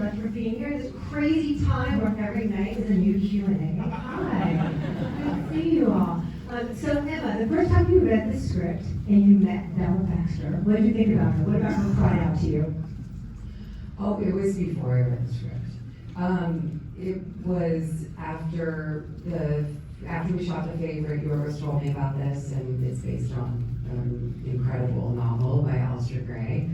much for being here. This crazy time where every night is a new Q&A. Hi, good to see you all. So Emma, the first time you read the script and you met Bella Baxter, what did you think about her? What about her cried out to you? Oh, it was before I read the script. It was after we shot The Favorite, Yorgos told me about this, and it's based on an incredible novel by Alistair Gray.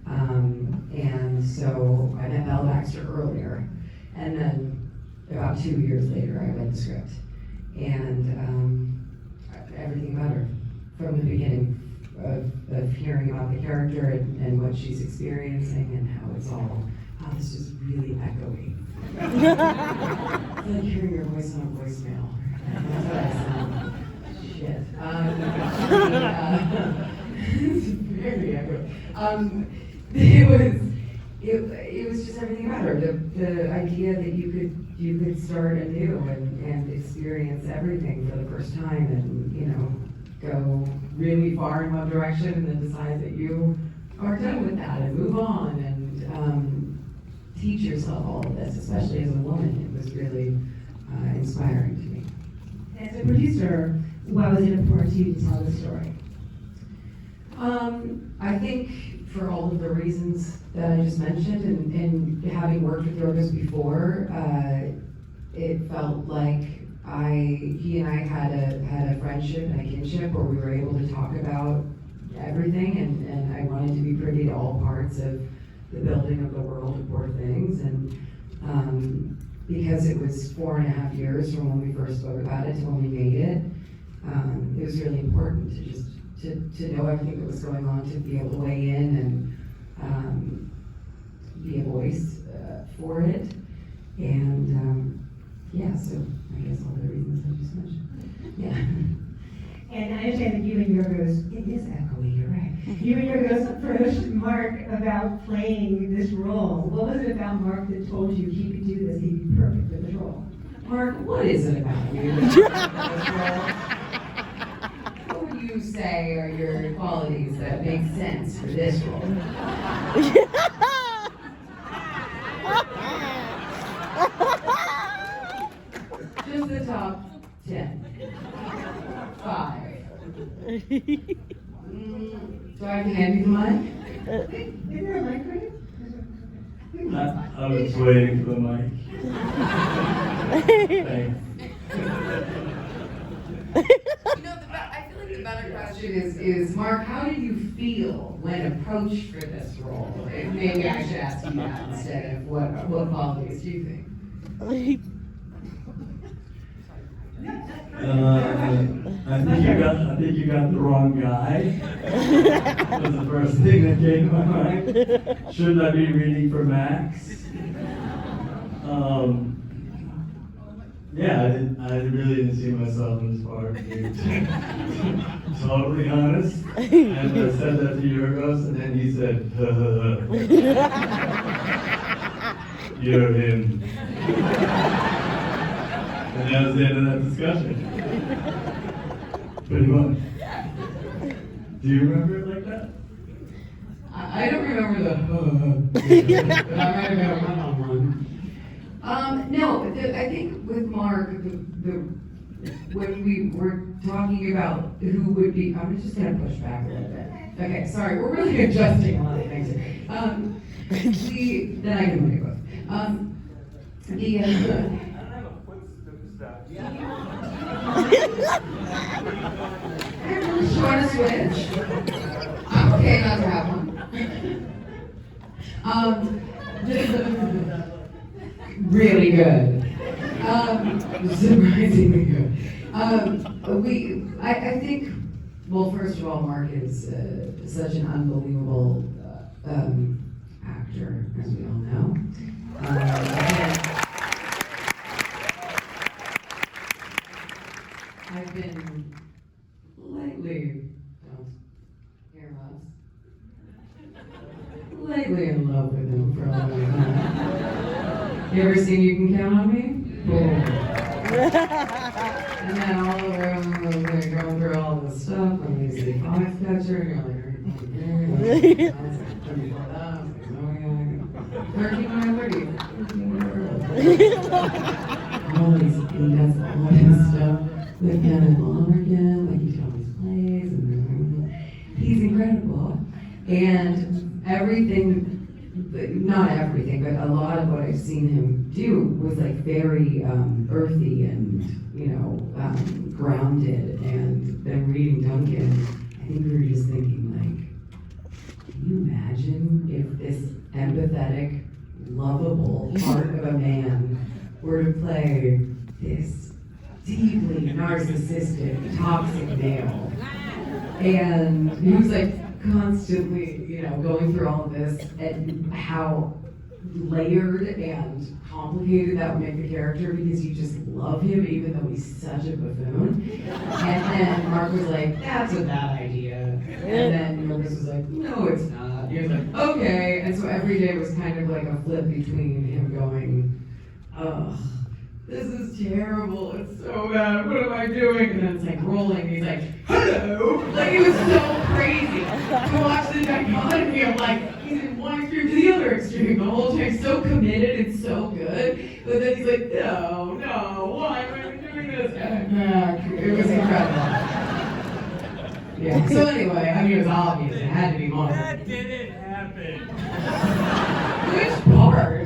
And so I met Bella Baxter earlier, and then about 2 years later I read the script. And everything about her from the beginning of hearing about the character and what she's experiencing and how it's all, this is really echoey. It's like hearing your voice on a voicemail. That's what I sound. Shit. It's very echoey. It was just everything about her. The idea that you could start anew and experience everything for the first time, and go really far in one direction and then decide that you are done with that and move on and teach yourself all of this, especially as a woman. It was really inspiring to me. As a producer, why was it important to you to tell the story? I think for all of the reasons that I just mentioned, and having worked with Yorgos before, it felt like he and I had a friendship and a kinship where we were able to talk about everything, and I wanted to be privy to all parts of the building of the world of Poor Things, and because it was 4.5 years from when we first spoke about it to when we made it, it was really important to just to know everything that was going on, to be able to weigh in and be a voice for it, and yeah, so I guess all the reasons I just mentioned. Yeah. And I understand that you and Yorgos, it is echoey, you're right. You and Yorgos approached Marc about playing this role. What was it about Marc that told you he could do this, he'd be perfect for this role? Marc, what is it about you? What would you say are your qualities that make sense for this role? Just the top 10. 5. Do I have to hand you the mic? Is there a mic for you? I was waiting for the mic. Thanks. I feel like the better question is Marc, how did you feel when approached for this role? Maybe I should ask you that instead of what qualities do you think? I think you got the wrong guy. That was the first thing that came to my mind. Shouldn't I be reading for Max? Yeah, I really didn't see myself in this part. To be totally honest. And I said that to Yorgos, and then he said, "You're him." And that was the end of that discussion. Pretty much. Do you remember it like that? I don't remember the but I might have been a one-on-one. No, I think with Marc, when we were talking about who would be, I'm just going to push back a little bit. Okay, sorry, we're really adjusting a lot of things here. Then I can look at both. You want to switch? I'm okay not to have one. Really good. Surprisingly good. I think, well, first of all, Marc is such an unbelievable actor, as we all know. I've been lately, lately in love with him for a long time. You ever seen You Can Count on Me? Boom. And then all around, like, going through all this stuff, and you see Foxcatcher, and you're like, 13 when I'm 30. He does all his stuff with him and over again, like he always plays, and he's incredible. And everything, not everything, but a lot of what I've seen him do was like very earthy and, grounded. And then reading Duncan, I think we were just thinking like, can you imagine if this empathetic, lovable part of a man were to play this deeply narcissistic, toxic male? And he was like constantly, going through all of this, and how layered and complicated that would make the character, because you just love him even though he's such a buffoon. And then Mark was like, that's a bad idea. And then Marcus was like, no, it's not. He was like, okay. And so every day was kind of like a flip between him going, ugh, this is terrible, it's so bad, what am I doing? And then it's like rolling, and he's like, hello! Like, it was so crazy to watch the dichotomy of like, he's in one extreme to the other extreme the whole time, so committed and so good, but then he's like, no, why am I doing this? And it was incredible. Yeah, so anyway, I mean, it was obvious, it had to be Mark. That didn't happen. Which part?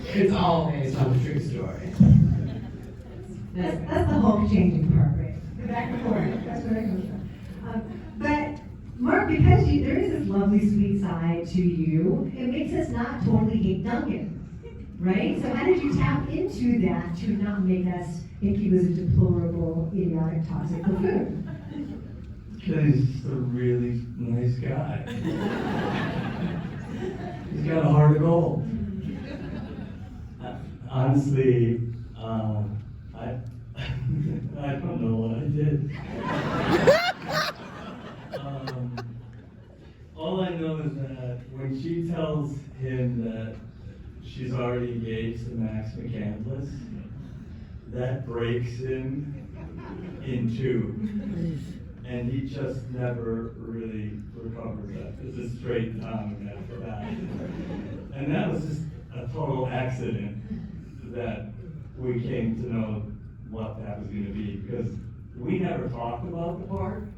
It's all based on a true story. That's the whole changing part, right? The back and forth, that's where it comes from. But Mark, because there is this lovely, sweet side to you, it makes us not totally hate Duncan, right? So how did you tap into that to not make us think he was a deplorable, idiotic, toxic buffoon? Because he's just a really nice guy. He's got a heart of gold. Honestly, I don't know what I did. All I know is that when she tells him that she's already engaged to Max McCandless, that breaks him in two. And he just never really recovers that. It's a straight tongue after that. And that was just a total accident that we came to know what that was going to be, because we never talked about the part.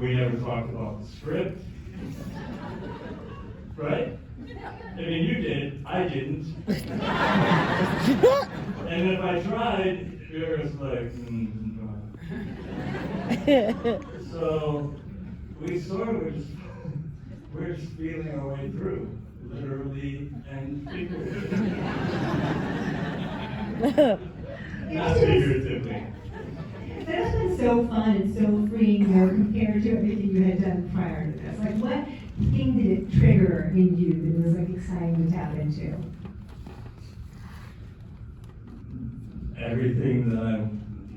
We never talked about the script. Right? I mean, you did, I didn't. And if I tried, you were just like, So we sort of we're just feeling our way through, literally and figuratively. Not figuratively. That has been so fun and so freeing, compared to everything you had done prior to this. Like, what thing did it trigger in you that was like exciting to tap into? Everything that I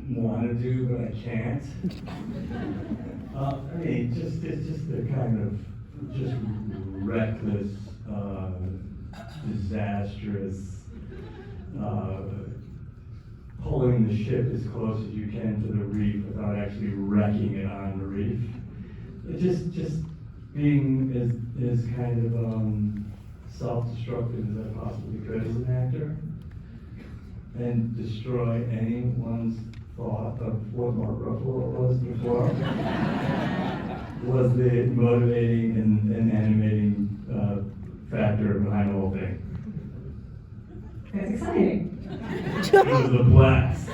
want to do, but I can't. I mean, it's just the kind of just reckless, disastrous, pulling the ship as close as you can to the reef without actually wrecking it on the reef. It just being as kind of self-destructive as I possibly could as an actor, and destroy anyone's thought of what Marc Ruffalo was before, was the motivating and animating factor behind the whole thing. That's exciting. It was a blast.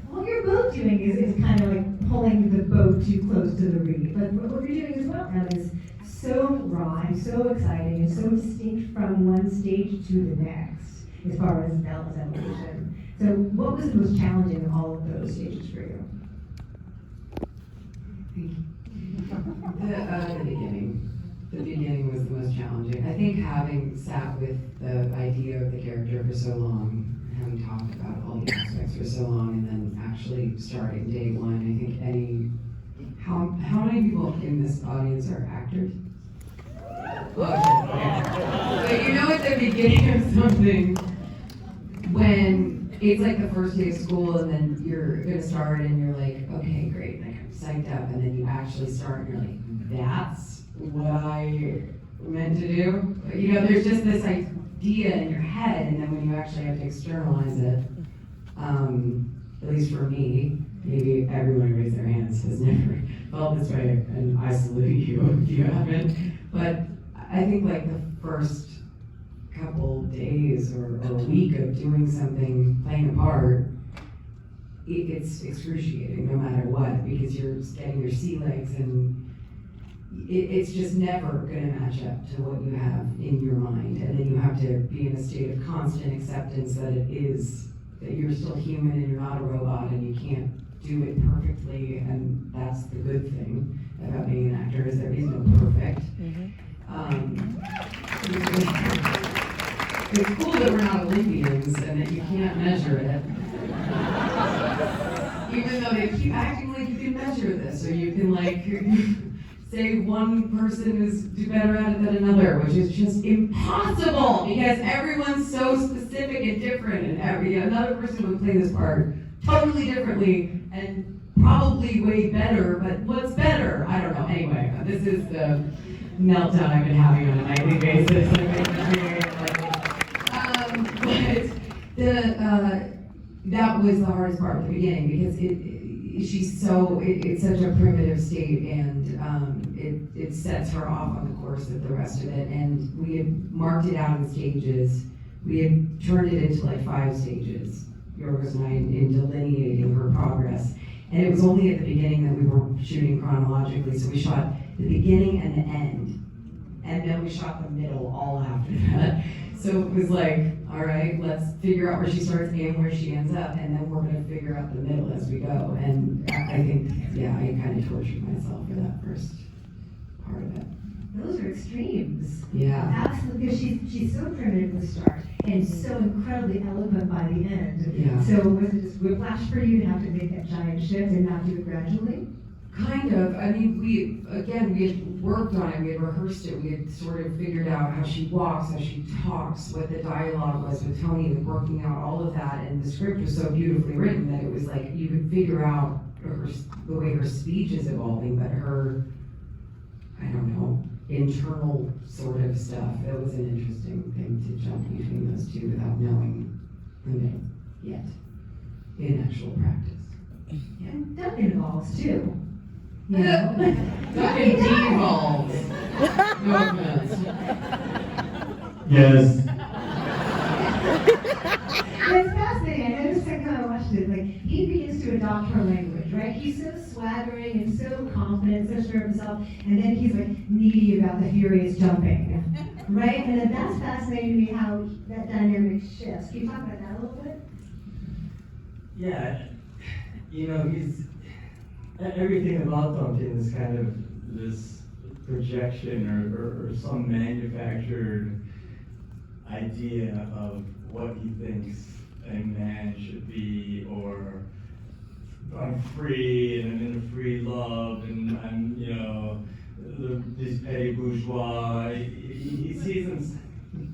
What you're both doing is kind of like pulling the boat too close to the reef. But what you're doing as well now is so raw and so exciting and so distinct from one stage to the next as far as Bella's evolution. So what was the most challenging of all of those stages for you? The beginning was the most challenging. I think having sat with the idea of the character for so long, having talked about all the aspects for so long, and then actually starting day one, I think how many people in this audience are actors? Okay. So you know at the beginning of something, when it's like the first day of school and then you're gonna start and you're like, okay, great, like I'm psyched up, and then you actually start and you're like, that's what I meant to do. You know, there's just this idea in your head, and then when you actually have to externalize it, at least for me, maybe everyone who raised their hands has never felt this way, and I salute you if you haven't. But I think like the first couple days or a week of doing something, playing a part, it's excruciating no matter what, because you're getting your sea legs, and it's just never going to match up to what you have in your mind. And then you have to be in a state of constant acceptance that that you're still human and you're not a robot and you can't do it perfectly. And that's the good thing about being an actor, is there is no perfect. It's cool that we're not Olympians and that you can't measure it. Even though they keep acting like you can measure this, or you can like say one person is do better at it than another, which is just impossible because everyone's so specific and different, and another person would play this part totally differently and probably way better, but what's better? I don't know. Anyway, this is the meltdown I've been having on a nightly basis. But that was the hardest part at the beginning, because it's such a primitive state, and it sets her off on the course of the rest of it. And we had marked it out in stages. We had turned it into like 5 stages, Yorgos and I, in delineating her progress. And it was only at the beginning that we were shooting chronologically, so we shot the beginning and the end, and then we shot the middle all after that. So it was like, all right, let's figure out where she starts and where she ends up, and then we're gonna figure out the middle as we go. And I think, yeah, I kind of tortured myself for that first part of it. Those are extremes. Yeah. Absolutely, because she's so primitive at the start and so incredibly eloquent by the end. Yeah. So was it just whiplash for you to have to make that giant shift and not do it gradually? Kind of. I mean, we had worked on it, we had rehearsed it, we had sort of figured out how she walks, how she talks, what the dialogue was with Tony, and working out all of that, and the script was so beautifully written that it was like you could figure out the way her speech is evolving, but her, I don't know, internal sort of stuff, it was an interesting thing to jump between those two without knowing the middle yet, in actual practice. Yeah, and duck involves too. You know? Ducking devolves. No offense. Yes. It's fascinating. I just kind of watched it. Like, he begins to adopt her language, right? He's so swaggering and so confident, so sure of himself, and then he's like needy about the furious jumping, right? And then that's fascinating to me, how that dynamic shifts. Can you talk about that a little bit? Yeah, you know, everything about Duncan is kind of this projection or some manufactured idea of what he thinks a man should be, or I'm free and I'm in a free love and I'm, you know, these petty bourgeois. He sees him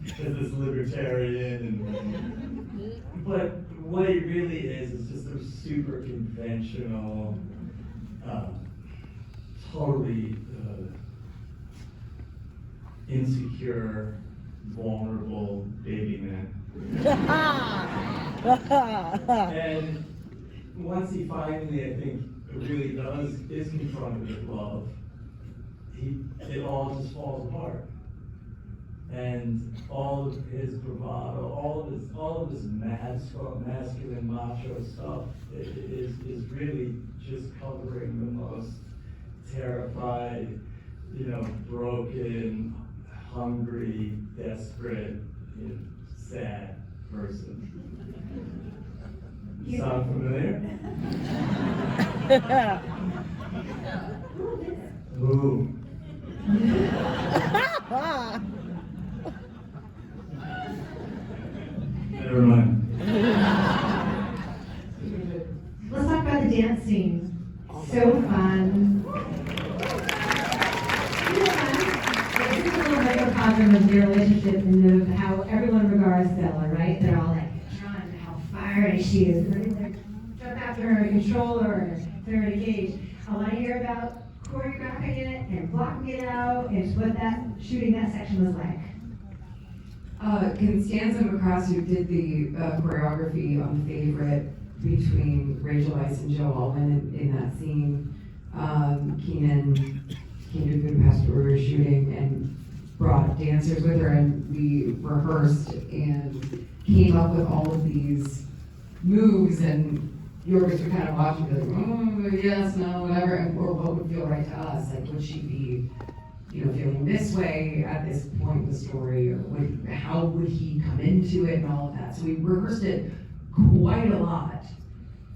as this libertarian, but what he really is just a super conventional, totally insecure, vulnerable baby man. And once he finally, I think, really is confronted with love, it all just falls apart. And all of his bravado, all of his masculine macho stuff is really just covering the most terrified, you know, broken, hungry, desperate, you know, sad person. Sound familiar? Ooh. Never mind. Let's talk about the dance scene. So fun. This is a little microcosm of their relationship and of how everyone regards Bella, right? They're all like drawn to how fiery she is. And they like jump after her and control her and put her in a cage. I want to hear about choreographing it and blocking it out, and what that shooting that section was like? Constanza McCross, who did the choreography on The Favorite between Rachel Weisz and Joe Alwyn in that scene, Keenan came to Budapest where we were shooting and brought dancers with her, and we rehearsed and came up with all of these moves, and Yorgos would kind of watch and be like, oh, yes, no, whatever, or what would feel right to us, like would she be, feeling this way at this point in the story, or how would he come into it and all of that. So we rehearsed it quite a lot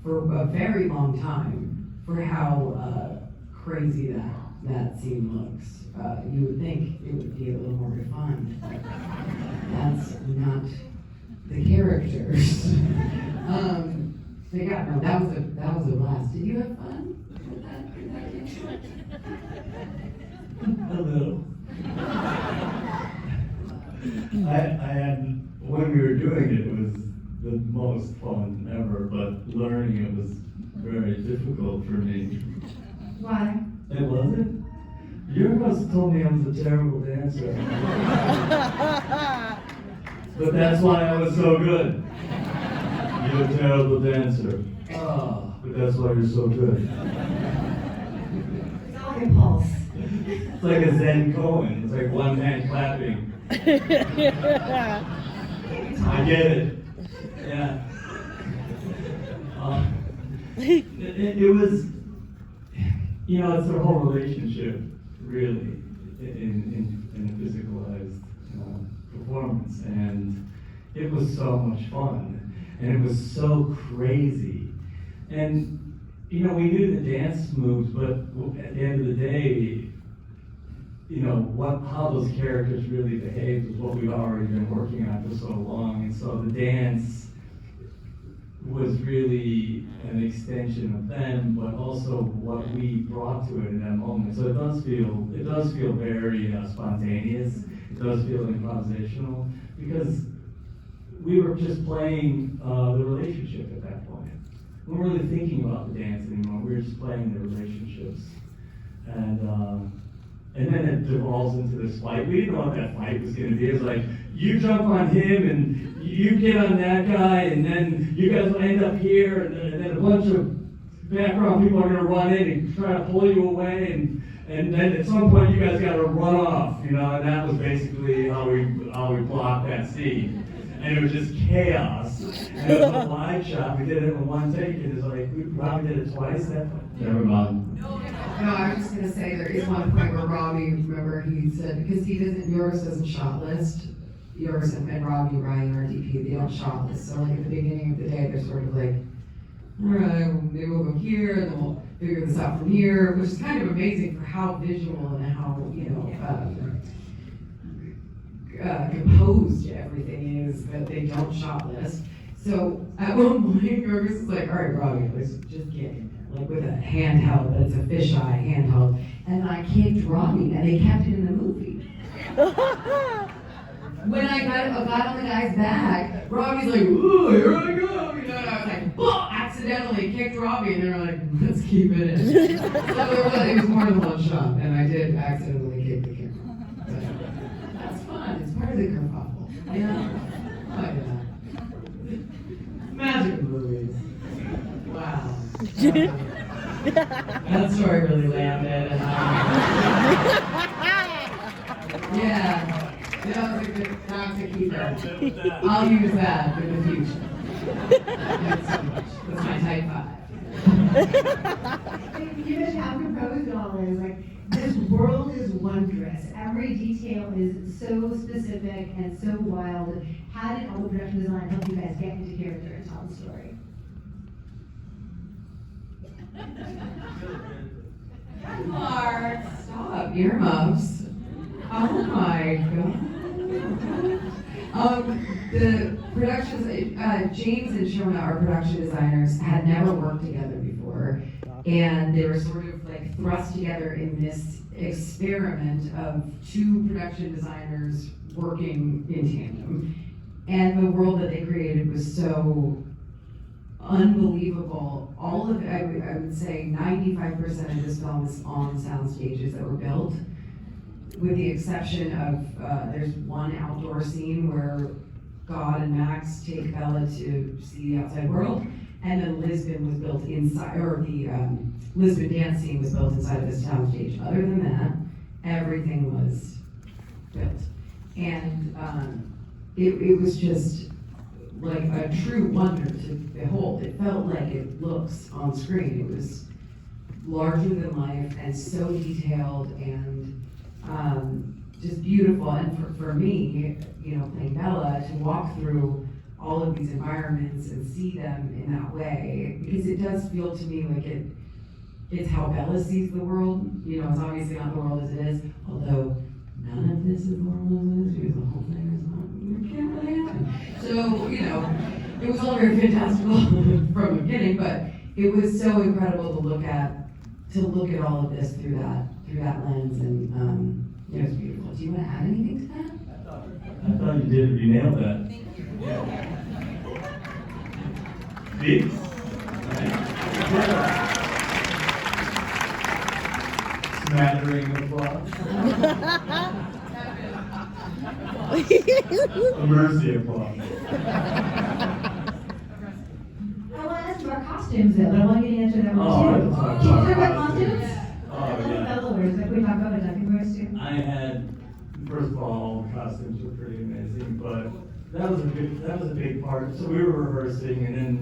for a very long time for how crazy that scene looks. You would think it would be a little more refined, but that's not the characters. But yeah, no, that was a blast. Did you have fun with that? A little. I had, when we were doing it, it was the most fun ever, but learning it was very difficult for me. Why? It wasn't? Yorgos told me I was a terrible dancer. But that's why I was so good. You're a terrible dancer. Oh, but that's why you're so good. It's all like a pulse. It's like a Zen koan. It's like one hand clapping. I get it. Yeah. It was, it's their whole relationship, really, in a physicalized performance. And it was so much fun. And it was so crazy. And, we knew the dance moves, but at the end of the day, how those characters really behaved was what we've already been working on for so long. And so the dance was really an extension of them, but also what we brought to it in that moment. So it does feel very spontaneous. It does feel improvisational, because we were just playing the relationship at that point. We weren't really thinking about the dance anymore. We were just playing the relationships. And then it devolves into this fight. We didn't know what that fight was going to be. It was like, you jump on him, and you get on that guy, and then you guys will end up here, and then a bunch of background people are going to run in and try to pull you away, and then at some point you guys got to run off, and that was basically how we blocked that scene. And it was just chaos. And it was a wide shot. We did it in one take, and it's like, we probably did it twice. Never mind. No, I was just gonna say there is one point where Robbie, remember, he said, because Yorgos doesn't shot list, Yorgos and Robbie, Ryan, our DP, they don't shot list. So like at the beginning of the day, they're sort of like, all right, well, maybe we'll go here, and then we'll figure this out from here, which is kind of amazing for how visual and how, composed everything is, that they don't shot list. So at one point, Yorgos is like, all right, Robbie, let's just get in there, like with a handheld, but it's a fisheye handheld. And I kicked Robbie, and they kept it in the movie. When I got on the guy's back, Robbie's like, ooh, here I go, and I was like, oh, accidentally kicked Robbie, and they were like, let's keep it in. So it was more than one shot, and I did accidentally kick the camera. But that's fun, it's part of the kerfuffle, Oh, yeah. Magic movies. Wow. That story really landed, and yeah. That was a keeper. I'll use that in the future. Thanks so much. That's my type 5. You mentioned how composed it all is. Like, this world is wondrous. Every detail is so specific and so wild. How did all the production design help you guys get into character and tell the story? Mark, stop. Earmuffs. Oh my god. The productions, James and Shona, our production designers, had never worked together before, and they were sort of like thrust together in this experiment of two production designers working in tandem. And the world that they created was so unbelievable. All of it, I would say 95% of this film is on sound stages that were built, with the exception of, there's one outdoor scene where God and Max take Bella to see the outside world, and then Lisbon was built inside, or the Lisbon dance scene was built inside of this sound stage. Other than that, everything was built. And it was just like a true wonder to behold. It felt like it looks on screen. It was larger than life and so detailed and just beautiful. And for me, you know, playing Bella, to walk through all of these environments and see them in that way, because it does feel to me like it's how Bella sees the world. You know, it's obviously not the world as it is, although none of this is the world as it is, because the whole thing is not, it can't really happen. So, you know, it was all very fantastical from the beginning, but it was so incredible to look at all of this through that lens, and it was beautiful. Do you want to add anything to that? I thought you did. You nailed that. Thank you. See? Smattering of applause. A mercy applause. I want to ask about costumes though, but I want you to answer that one Oh, too. I Can you talk about costumes. costumes? Oh, yeah. Followers, like we talk about it, like wears too. I had, first of all, the costumes were pretty amazing, but that was a big part. So we were rehearsing, and then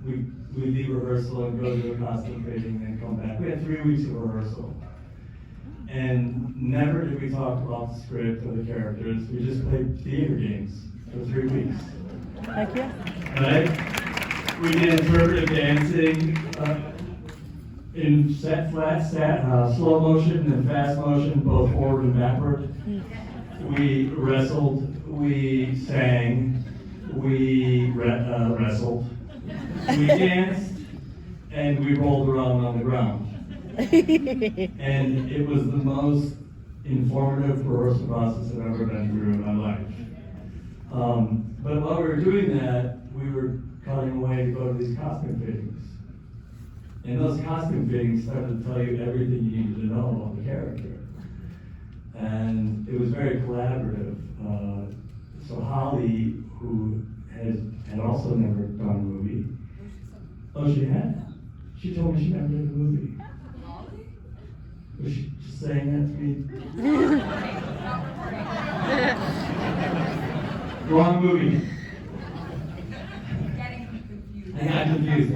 we'd leave rehearsal and go to a costume fitting and then come back. We had 3 weeks of rehearsal. And never did we talk about the script or the characters. We just played theater games for 3 weeks. Heck yeah. Right? We did interpretive dancing in slow motion and fast motion, both forward and backward. We wrestled, we sang, we wrestled, we danced, and we rolled around on the ground. And it was the most informative rehearsal process I've ever been through in my life. But while we were doing that, we were cutting away to go to these costume fittings. And those costume fittings started to tell you everything you needed to know about the character. And it was very collaborative. So Holly, who had also never done a movie. Oh, she had? She told me she never did a movie. Was she just saying that to me? Wrong movie. I got confused.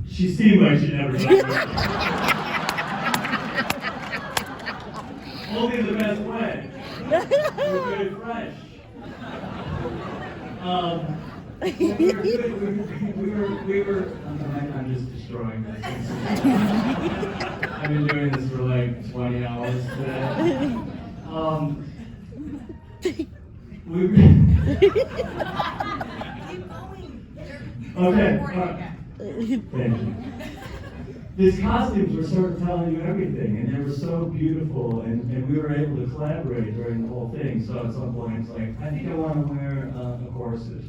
She seemed like she never done a movie. Only the best way. We're very fresh. We were. I'm just destroying this. I've been doing this for like 20 hours today. Okay. Thank you. These costumes were sort of telling you everything, and they were so beautiful, and we were able to collaborate during the whole thing. So at some point, it's like, I think I want to wear a corset.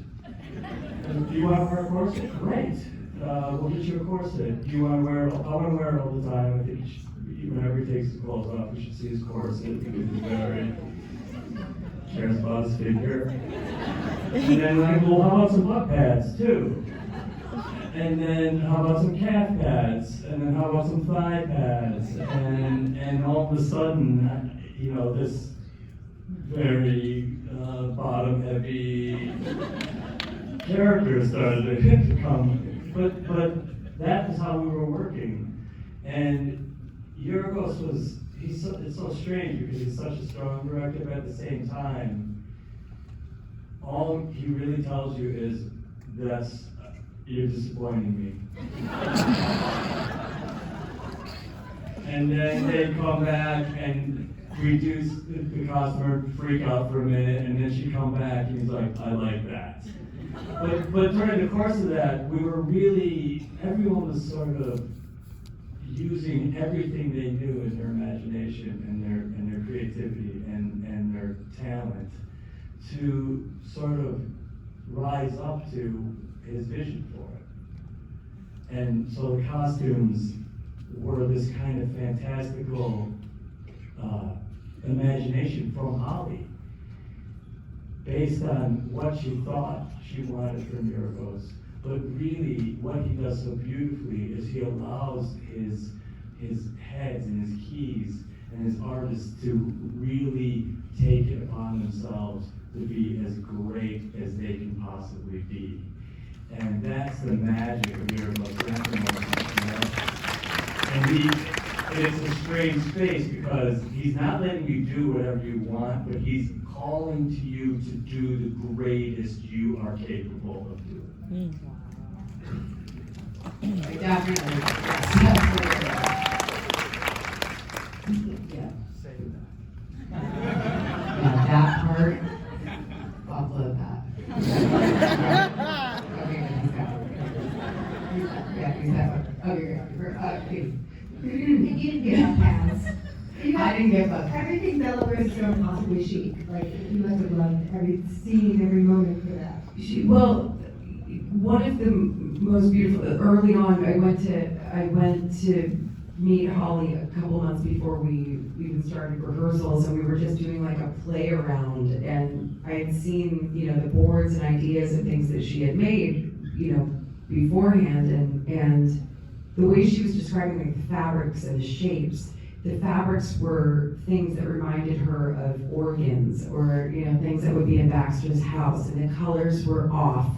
Do you want to wear a corset? Great. We'll get you a corset. Do you want to wear it? I want to wear it all the time. I think whenever he takes his clothes off, you should see his corset, because he's very cares about his figure. And then like, well, how about some butt pads too? And then how about some calf pads? And then how about some thigh pads? And all of a sudden, you know, this very bottom heavy character started to come. But that was how we were working. And Yorgos it's so strange because he's such a strong director, but at the same time, all he really tells you is you're disappointing me. And then they come back and reduce the customer, freak out for a minute, and then she come back and he's like, I like that. But during the course of that, everyone was sort of using everything they knew in their imagination and their creativity and their talent to sort of rise up to his vision for it. And so the costumes were this kind of fantastical imagination from Holly, based on what she thought she wanted from Yorgos. But really, what he does so beautifully is he allows his heads and his keys and his artists to really take it upon themselves to be as great as they can possibly be. And that's the magic of Yorgos Lanthimos. And it's a strange space because he's not letting you do whatever you want, but he's calling to you to do the greatest you are capable of doing. I definitely, yes, yeah. Yeah, that part, I'll upload that. Okay, he's got it. Yeah, he's got it. Okay, You didn't get a pass. I didn't get a Everything Bella was so impossibly chic. Like, you must have loved every scene, every moment for that. Well, one of the most beautiful, early on, I went to meet Holly a couple months before we even started rehearsals, and we were just doing like a play around, and I had seen, the boards and ideas and things that she had made, beforehand, and the way she was describing like the fabrics and the shapes, the fabrics were things that reminded her of organs or, things that would be in Baxter's house, and the colors were off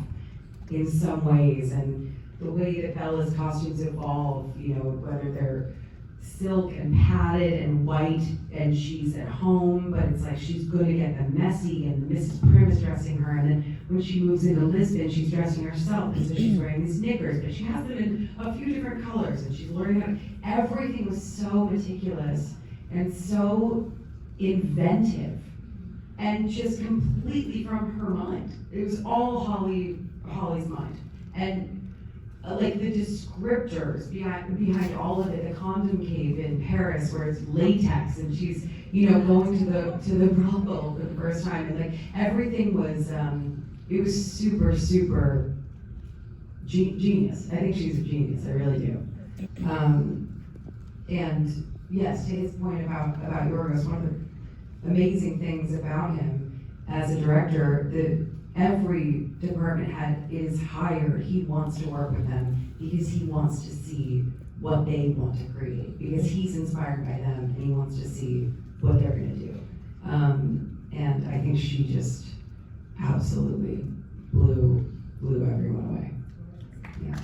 in some ways, and the way that Bella's costumes evolve, whether they're silk and padded and white and she's at home, but it's like she's good to get them messy, and Mrs. Prim is dressing her, and then when she moves into Lisbon, she's dressing herself, and so she's wearing these knickers, but she has them in a few different colors, and she's learning how everything was so meticulous and so inventive and just completely from her mind. It was all Holly's mind. And like the descriptors behind all of it, the condom cave in Paris where it's latex and she's, going to the brothel for the first time, and like everything was, it was super, super genius. I think she's a genius, I really do. And yes, to his point about Yorgos, one of the amazing things about him as a director, that every department head is hired. He wants to work with them because he wants to see what they want to create, because he's inspired by them and he wants to see what they're going to do. And I think she just absolutely blew everyone away. Yeah.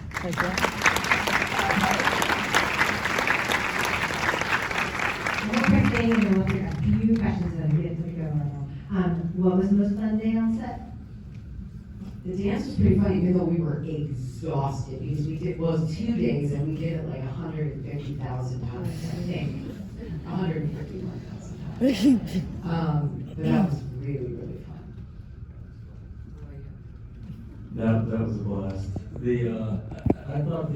One quick thing, and then we'll take a few questions and then get to go on. What was the most fun day on set? The dance was pretty fun, even though we were exhausted, because it was 2 days and we did it like 150,000 times, I think. 151,000 times. But that was really, really fun. That was a blast. I thought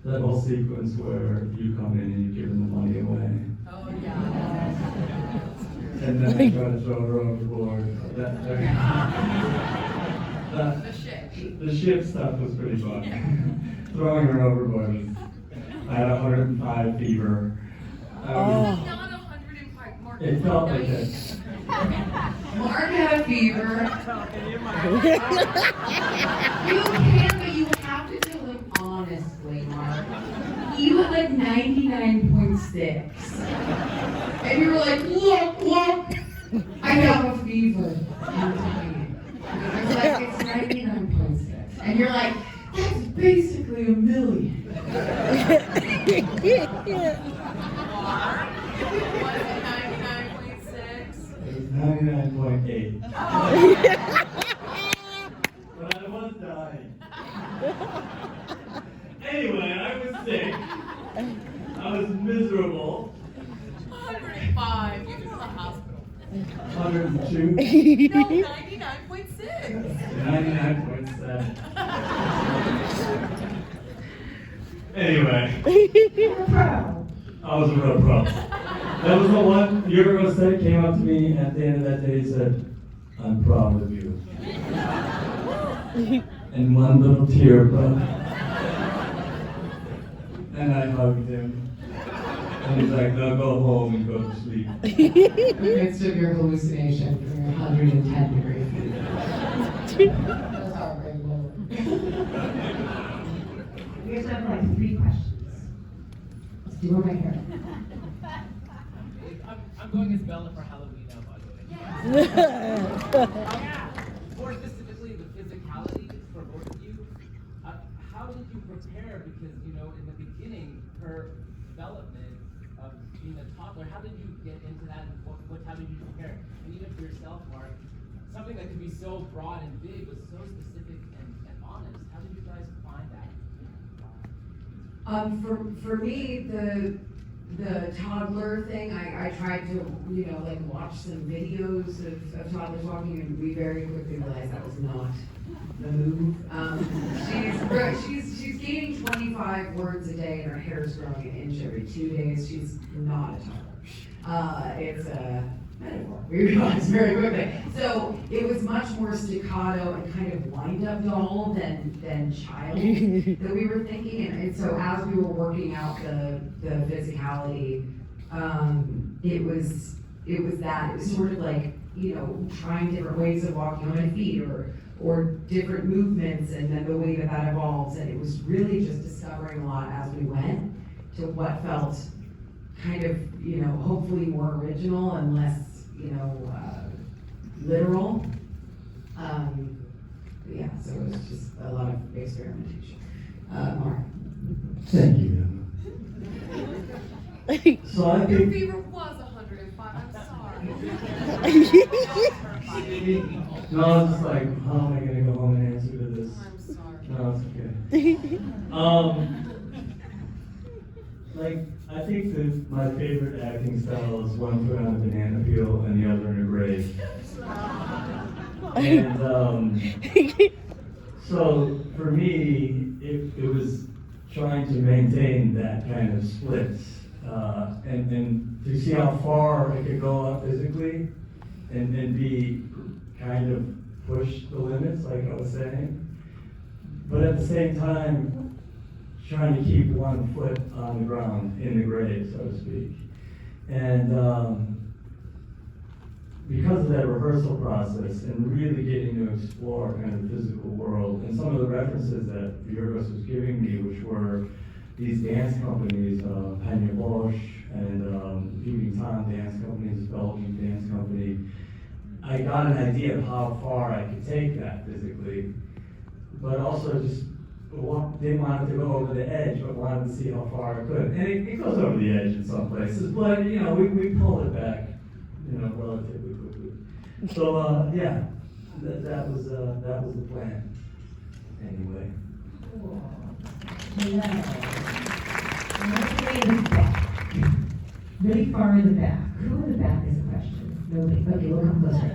that whole sequence where you come in and you're giving the money away. Oh, yeah. And then I try to throw her overboard. The ship stuff was pretty fun. Yeah. Throwing her overboard was, I had 105 fever. Not 105, Mark. It felt like it. Mark had a fever. You can, but you have to tell him honestly, Mark. You had like 99.6. And you were like, look, I have a fever. I was like, it's 99.6. And you're like, that's basically 1 million. It was 99.8. But I was dying. Anyway, I was sick. I was miserable. 105. You were in the hospital. 102. No, 99.6. 99.7. Anyway, You're a pro. I was a real pro. That was the one Yorgos said, came up to me at the end of that day and said, I'm proud of you. And one little tear broke. And I hugged him. And he's like, no, go home and go to sleep. In the midst of your hallucination from your 110 degree heat. That's heartbreakable. We have time for like 3 questions. Let's do one right here. I'm going as Bella for Halloween now, by the way. More specifically, the physicality for both of you. How did you prepare? Because, you know, in the beginning, her development of being a toddler, how did you get into that and how did you prepare? And even for yourself, Mark, something that could be so broad and big was so specific and honest. How did you guys find that? For me, the toddler thing, I tried to, you know, like watch some videos of toddlers walking, and we very quickly realized that was not the move. She's gaining 25 words a day, and her hair's growing an inch every 2 days. She's not a toddler. It's a metaphor. We realized very quickly. So it was much more staccato and kind of wind-up doll than child that we were thinking. And so as we were working out the physicality, it was that. It was sort of like, you know, trying different ways of walking on my feet or different movements, and then the way that evolves. And it was really just discovering a lot as we went to what felt kind of, you know, hopefully more original and less, you know, literal. Yeah, so it was just a lot of experimentation. Mark. Thank you, Emma. So I Your think, fever was 105, I'm sorry. no, I was just like, how am I gonna go home and answer to this? I'm sorry. No, it's okay. Like, I think that my favorite acting style is one foot on a banana peel and the other in a grave. And so for me, it was trying to maintain that kind of splits, and to see how far it could go up physically, and be kind of push the limits, like I was saying, but at the same time trying to keep one foot on the ground in the grave, so to speak. And because of that rehearsal process and really getting to explore kind of the physical world and some of the references that Yorgos was giving me, which were these dance companies, Panya Bosch and Peeping Tom dance company, this Belgian dance company, I got an idea of how far I could take that physically, but also just didn't want it to go over the edge, but wanted to see how far I could. And it goes over the edge in some places, but you know, we pull it back, you know, relatively quickly. So yeah, that was the plan. Anyway. Really far in the back. Who in the back is a question? Nobody. Okay, we'll come closer.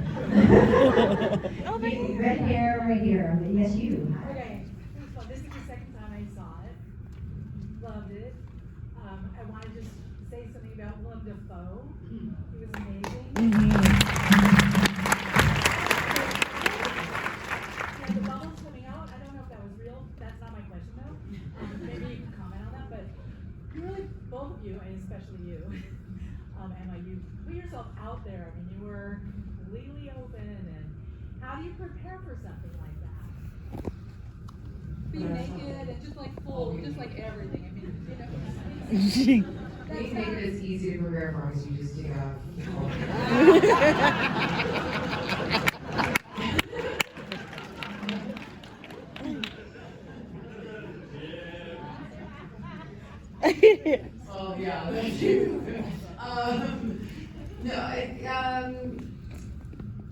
Red hair right here. Yes, you. Okay, first of all, this is the second time I saw it. Loved it. I want to just say something about Willem Dafoe. He was amazing. Yeah, the bubbles coming out, I don't know if that was real. That's not my question though. Maybe you can comment on that, but you really, both of you, and especially you, Emma, you put yourself out there. I mean, you were completely open, and how do you prepare for something like that? Be naked and just like full, just like everything. I mean, you know. Being naked is easy to prepare for because you just take off. Oh yeah, that's you.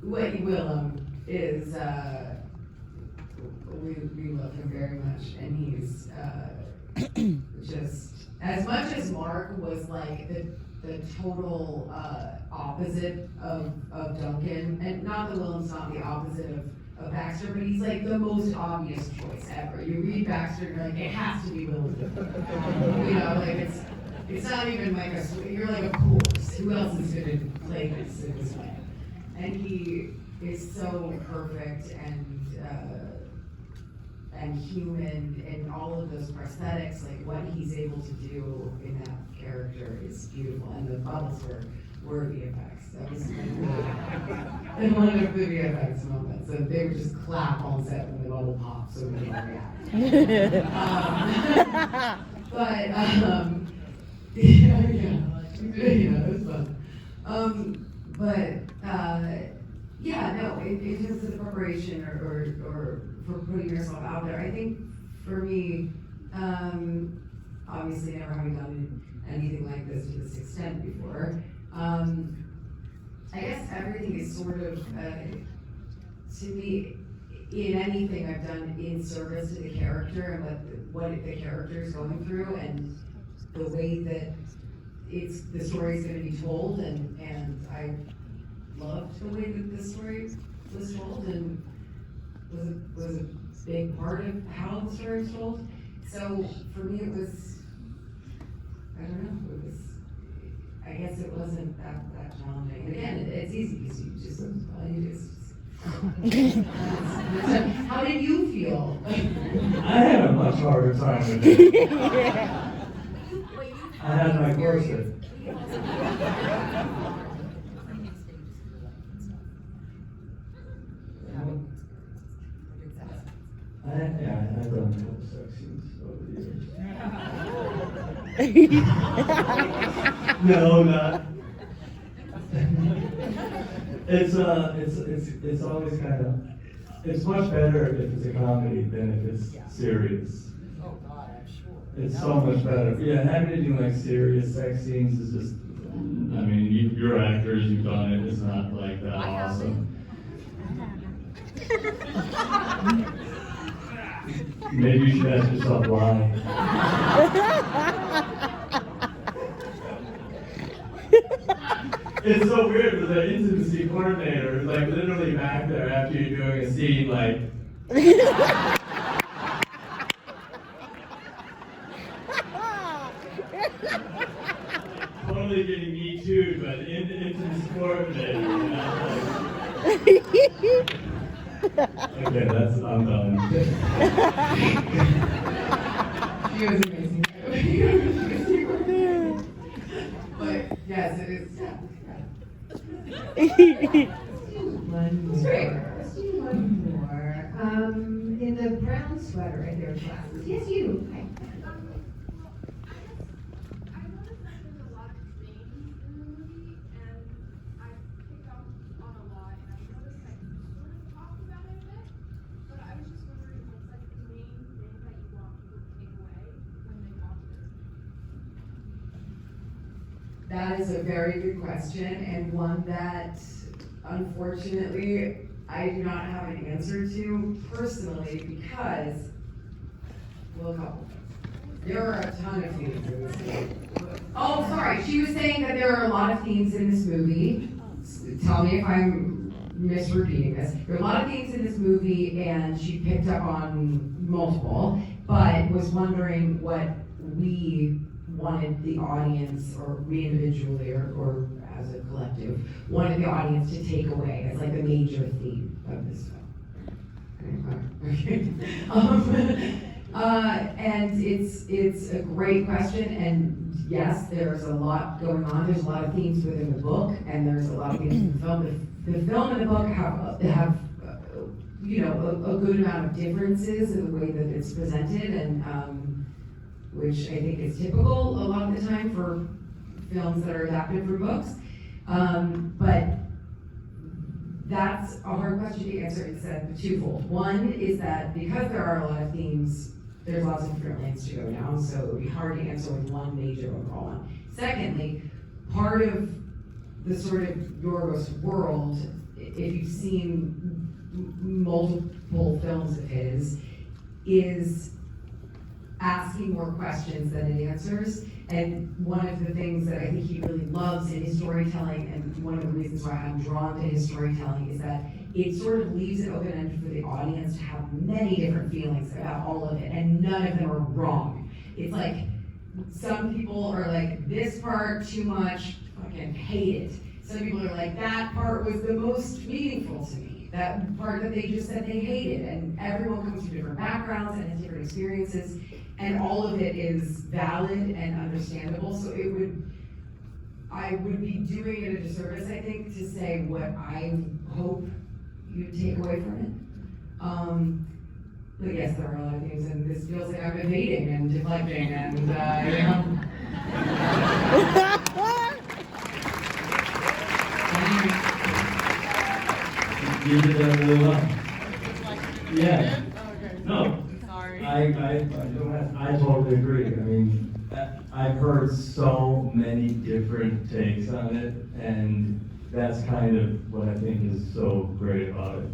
Wait, Willem is we love him very much, and he's just as much as Mark was like the total opposite of Duncan, and not that Willem's not the opposite of Baxter, but he's like the most obvious choice ever. You read Baxter and you're like, it has to be Willem. You know, like it's not even like you're like, of course, who else is gonna play this in this way? And he is so perfect, and and human and all of those prosthetics, like what he's able to do in that character is beautiful. And the bubbles were VFX. That was and one of the VFX moments. So they would just clap on set when the bubble popped so we could all react. Yeah, it was fun. Yeah, no, in terms of the preparation or for putting yourself out there, I think for me, obviously never having done anything like this to this extent before, I guess everything is sort of, to me, in anything I've done in service to the character and what the character is going through and the way that the story is going to be told, and I loved the way that the story was told and was a big part of how the story was told. So for me, it was, I don't know, I guess it wasn't that challenging. And again, it's easy because you just, all you do is how did you feel? I had a much harder time with it. I had my corset. I've done a couple sex scenes over the years. No, not. It's always kind of, it's much better if it's a comedy than if it's serious. Oh God, I'm sure. It's so much better. Yeah, having to do like serious sex scenes is just, I mean, you're actors, you've done it, it's not like that awesome. Maybe you should ask yourself why. It's so weird with the intimacy coordinator who's like literally back there after you're doing a scene, like. Totally getting me too, but intimacy coordinator. You know, like. Okay, I'm done. She was amazing. But yes, it is. One more. Let's do one more. In the brown sweater right there, glasses. Yes, you. Hi. I noticed that there's a lot of names in the movie, and I picked up on a lot, and I noticed that you sort of talked about it a bit, but I was just wondering what's like the main thing that you want people to take away when they watch this? That is a very good question, and one that, unfortunately, I do not have an answer to personally because, well, a couple things. There are a ton of themes in this movie. Oh, sorry, she was saying that there are a lot of themes in this movie. Tell me if I'm misrepeating this. There are a lot of themes in this movie, and she picked up on multiple, but was wondering what we wanted the audience, or we individually, or as a collective, wanted the audience to take away as like the major theme of this film. And it's a great question, and yes, there's a lot going on. There's a lot of themes within the book, and there's a lot of themes in the film. The film and the book have you know, a good amount of differences in the way that it's presented, and which I think is typical a lot of the time for films that are adapted from books. But that's a hard question to answer. It's twofold. One is that because there are a lot of themes, there's lots of different lanes to go down, so it would be hard to answer with one major overall one. Secondly, part of the sort of Yorgos world, if you've seen multiple films of his, is asking more questions than it answers. And one of the things that I think he really loves in his storytelling, and one of the reasons why I'm drawn to his storytelling, is that it sort of leaves it open-ended for the audience to have many different feelings about all of it, and none of them are wrong. It's like, some people are like, this part too much, fucking hate it. Some people are like, that part was the most meaningful to me. that part that they just said they hated, and everyone comes from different backgrounds and has different experiences, and all of it is valid and understandable, so I would be doing it a disservice, I think, to say what I hope you take away from it. But yes, there are a lot of things, and this feels like I'm evading and deflecting, and, you know. You did that really well. Yeah. No. Sorry. I totally agree. I mean, I've heard so many different takes on it, and that's kind of what I think is so great about it.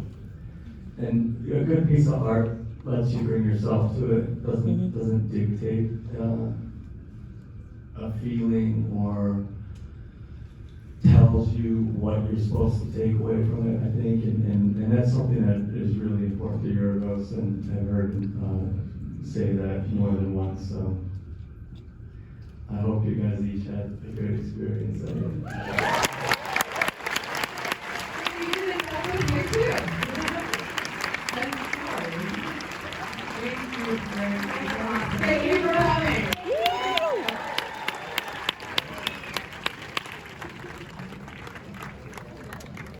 And a good piece of art lets you bring yourself to it, doesn't dictate a feeling or tells you what you're supposed to take away from it, I think, and that's something that is really important to Yorgos, and I've heard say that more than once, so I hope you guys each had a good experience.